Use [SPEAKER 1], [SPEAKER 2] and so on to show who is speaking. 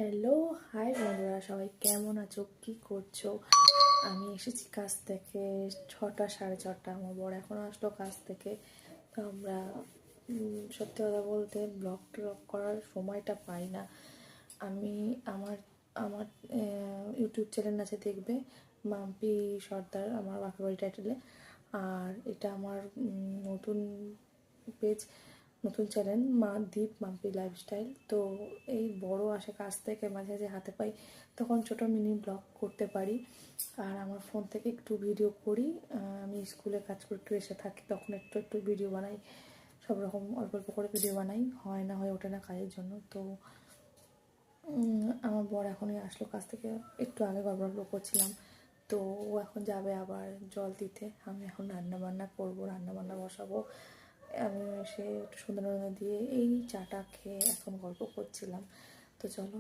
[SPEAKER 1] Hello, high বন্ধুরা, সবাই কেমন আছো, কি করছো? আমি এসেছি কাজ থেকে 6টা 6:30। আমার বড় এখনও আসলো কাজ থেকে। তো আমরা সত্যি কথা বলতে ব্লগ করার সময়টা পাই না। আমি আমার আমার ইউটিউব চ্যানেল আছে, দেখবে, মাম্পি সর্দার, আমার বাপের বাড়ি টাইটেলে। আর এটা আমার নতুন পেজ, নতুন চ্যানেল, মা দীপ মাম্পি লাইফস্টাইল। তো এই বড় আসে কাজ থেকে, মাঝে মাঝে হাতে পাই, তখন ছোটো মিনি ব্লগ করতে পারি। আর আমার ফোন থেকে একটু ভিডিও করি। আমি স্কুলে কাজ করে একটু এসে থাকি, তখন একটু একটু ভিডিও বানাই, সব রকম অল্প অল্প করে ভিডিও বানাই, হয় না হয়ে ওঠে না কাজের জন্য। তো আমার বর এখনই আসলো কাজ থেকে, একটু আগে গল্প করছিলাম। তো ও এখন যাবে আবার জল দিতে। আমি এখন রান্নাবান্না করবো, রান্নাবান্না বসাবো। আমি এসে একটু সুন্দর দিয়ে এই চাটা খেয়ে এখন গল্প করছিলাম। তো চলো।